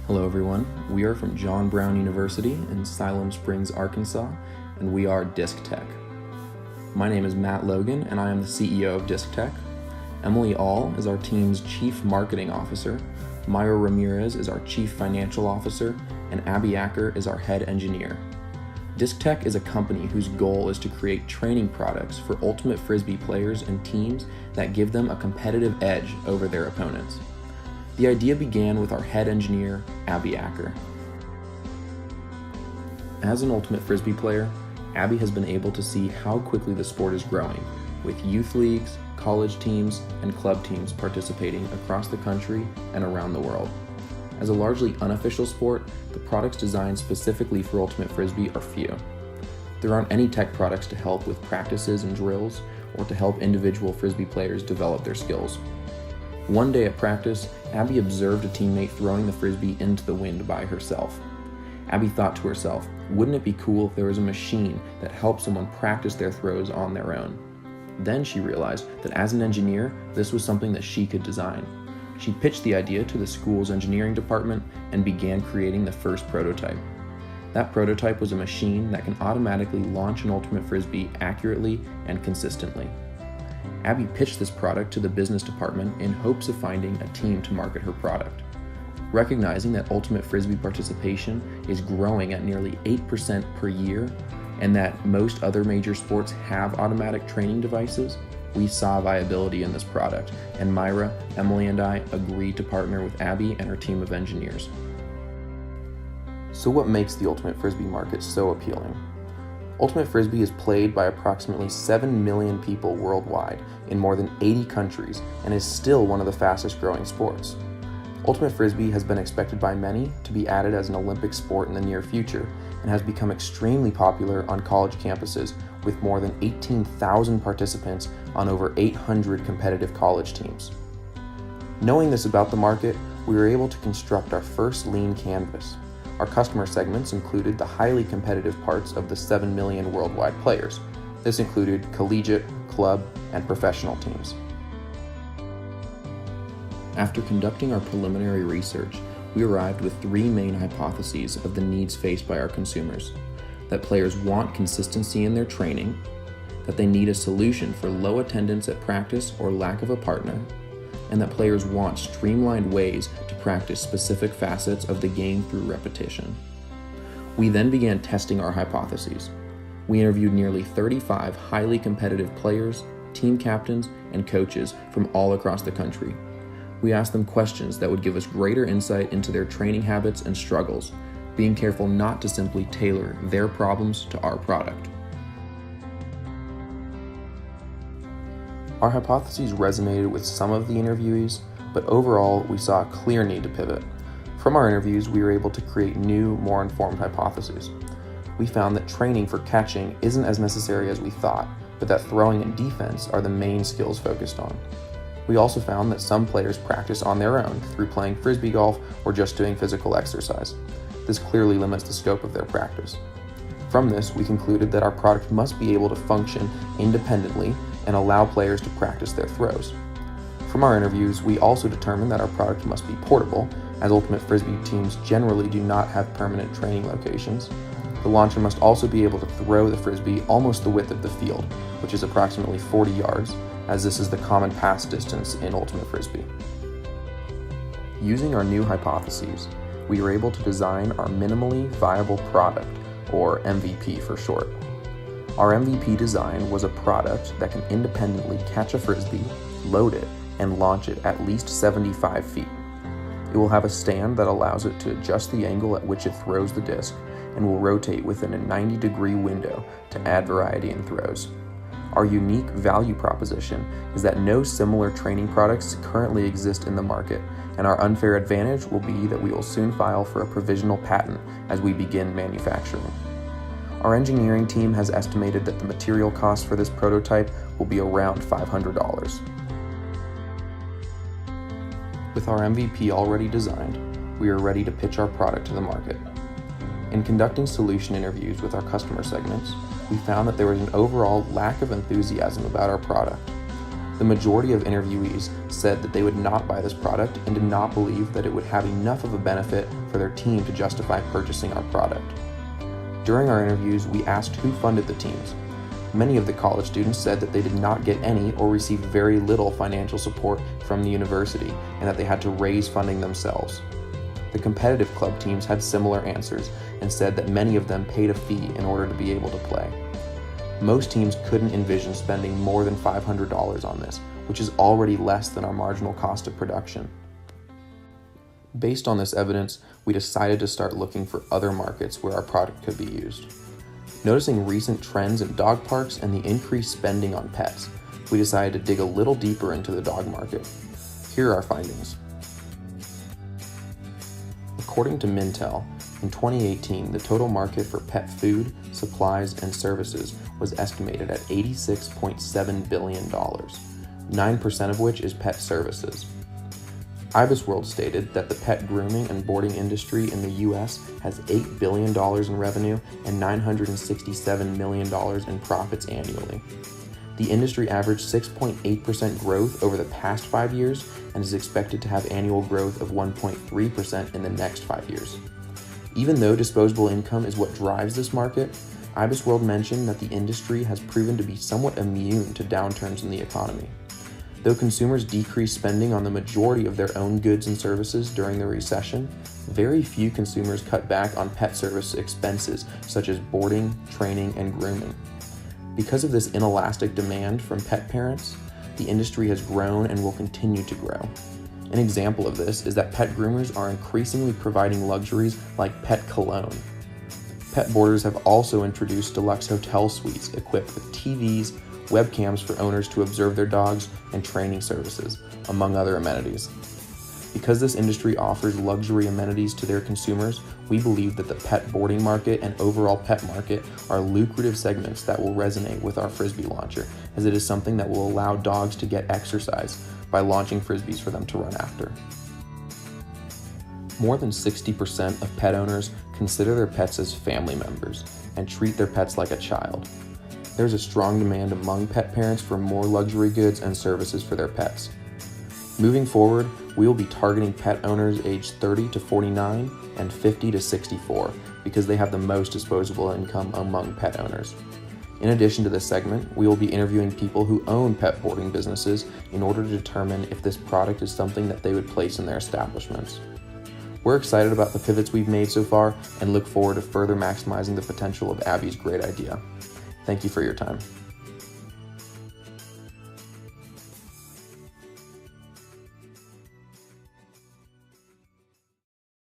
Hello everyone, we are from John Brown University in Siloam Springs, Arkansas, and we are Disc Tech. My name is Matt Logan and I am the CEO of Disc Tech. Emily All is our team's Chief Marketing Officer, Myra Ramirez is our Chief Financial Officer, and Abby Acker is our Head Engineer. Disc Tech is a company whose goal is to create training products for ultimate Frisbee players and teams that give them a competitive edge over their opponents. The idea began with our head engineer, Abby Acker. As an ultimate Frisbee player, Abby has been able to see how quickly the sport is growing, with youth leagues, college teams, and club teams participating across the country and around the world. As a largely unofficial sport, the products designed specifically for ultimate Frisbee are few. There aren't any tech products to help with practices and drills, or to help individual Frisbee players develop their skills. One day at practice, Abby observed a teammate throwing the Frisbee into the wind by herself. Abby thought to herself, wouldn't it be cool if there was a machine that helped someone practice their throws on their own? Then she realized that as an engineer, this was something that she could design. She pitched the idea to the school's engineering department and began creating the first prototype. That prototype was a machine that can automatically launch an ultimate Frisbee accurately and consistently. Abby pitched this product to the business department in hopes of finding a team to market her product. Recognizing that ultimate Frisbee participation is growing at nearly 8% per year, and that most other major sports have automatic training devices, we saw viability in this product, and Myra, Emily, and I agreed to partner with Abby and her team of engineers. So what makes the ultimate Frisbee market so appealing? Ultimate Frisbee is played by approximately 7 million people worldwide in more than 80 countries and is still one of the fastest growing sports. Ultimate Frisbee has been expected by many to be added as an Olympic sport in the near future and has become extremely popular on college campuses with more than 18,000 participants on over 800 competitive college teams. Knowing this about the market, we were able to construct our first lean canvas. Our customer segments included the highly competitive parts of the 7 million worldwide players. This included collegiate, club, and professional teams. After conducting our preliminary research, we arrived with three main hypotheses of the needs faced by our consumers: that players want consistency in their training, that they need a solution for low attendance at practice or lack of a partner, and that players want streamlined ways to practice specific facets of the game through repetition. We then began testing our hypotheses. We interviewed nearly 35 highly competitive players, team captains, and coaches from all across the country. We asked them questions that would give us greater insight into their training habits and struggles, being careful not to simply tailor their problems to our product. Our hypotheses resonated with some of the interviewees, but overall we saw a clear need to pivot. From our interviews, we were able to create new, more informed hypotheses. We found that training for catching isn't as necessary as we thought, but that throwing and defense are the main skills focused on. We also found that some players practice on their own through playing Frisbee golf or just doing physical exercise. This clearly limits the scope of their practice. From this, we concluded that our product must be able to function independently and allow players to practice their throws. From our interviews, we also determined that our product must be portable, as ultimate Frisbee teams generally do not have permanent training locations. The launcher must also be able to throw the Frisbee almost the width of the field, which is approximately 40 yards, as this is the common pass distance in ultimate Frisbee. Using our new hypotheses, we were able to design our minimally viable product, or MVP for short. Our MVP design was a product that can independently catch a Frisbee, load it, and launch it at least 75 feet. It will have a stand that allows it to adjust the angle at which it throws the disc and will rotate within a 90-degree window to add variety in throws. Our unique value proposition is that no similar training products currently exist in the market, and our unfair advantage will be that we will soon file for a provisional patent as we begin manufacturing. Our engineering team has estimated that the material cost for this prototype will be around $500. With our MVP already designed, we are ready to pitch our product to the market. In conducting solution interviews with our customer segments, we found that there was an overall lack of enthusiasm about our product. The majority of interviewees said that they would not buy this product and did not believe that it would have enough of a benefit for their team to justify purchasing our product. During our interviews, we asked who funded the teams. Many of the college students said that they did not get any or received very little financial support from the university and that they had to raise funding themselves. The competitive club teams had similar answers and said that many of them paid a fee in order to be able to play. Most teams couldn't envision spending more than $500 on this, which is already less than our marginal cost of production. Based on this evidence, we decided to start looking for other markets where our product could be used. Noticing recent trends in dog parks and the increased spending on pets, we decided to dig a little deeper into the dog market. Here are our findings. According to Mintel, in 2018, the total market for pet food, supplies, and services was estimated at $86.7 billion, 9% of which is pet services. IBISWorld stated that the pet grooming and boarding industry in the US has $8 billion in revenue and $967 million in profits annually. The industry averaged 6.8% growth over the past 5 years and is expected to have annual growth of 1.3% in the next 5 years. Even though disposable income is what drives this market, IBISWorld mentioned that the industry has proven to be somewhat immune to downturns in the economy. Though consumers decreased spending on the majority of their own goods and services during the recession, very few consumers cut back on pet service expenses such as boarding, training, and grooming. Because of this inelastic demand from pet parents, the industry has grown and will continue to grow. An example of this is that pet groomers are increasingly providing luxuries like pet cologne. Pet boarders have also introduced deluxe hotel suites equipped with TVs, webcams for owners to observe their dogs, and training services, among other amenities. Because this industry offers luxury amenities to their consumers, we believe that the pet boarding market and overall pet market are lucrative segments that will resonate with our Frisbee launcher, as it is something that will allow dogs to get exercise by launching Frisbees for them to run after. More than 60% of pet owners consider their pets as family members and treat their pets like a child. There's a strong demand among pet parents for more luxury goods and services for their pets. Moving forward, we will be targeting pet owners aged 30 to 49 and 50 to 64 because they have the most disposable income among pet owners. In addition to this segment, we will be interviewing people who own pet boarding businesses in order to determine if this product is something that they would place in their establishments. We're excited about the pivots we've made so far and look forward to further maximizing the potential of Abby's great idea. Thank you for your time.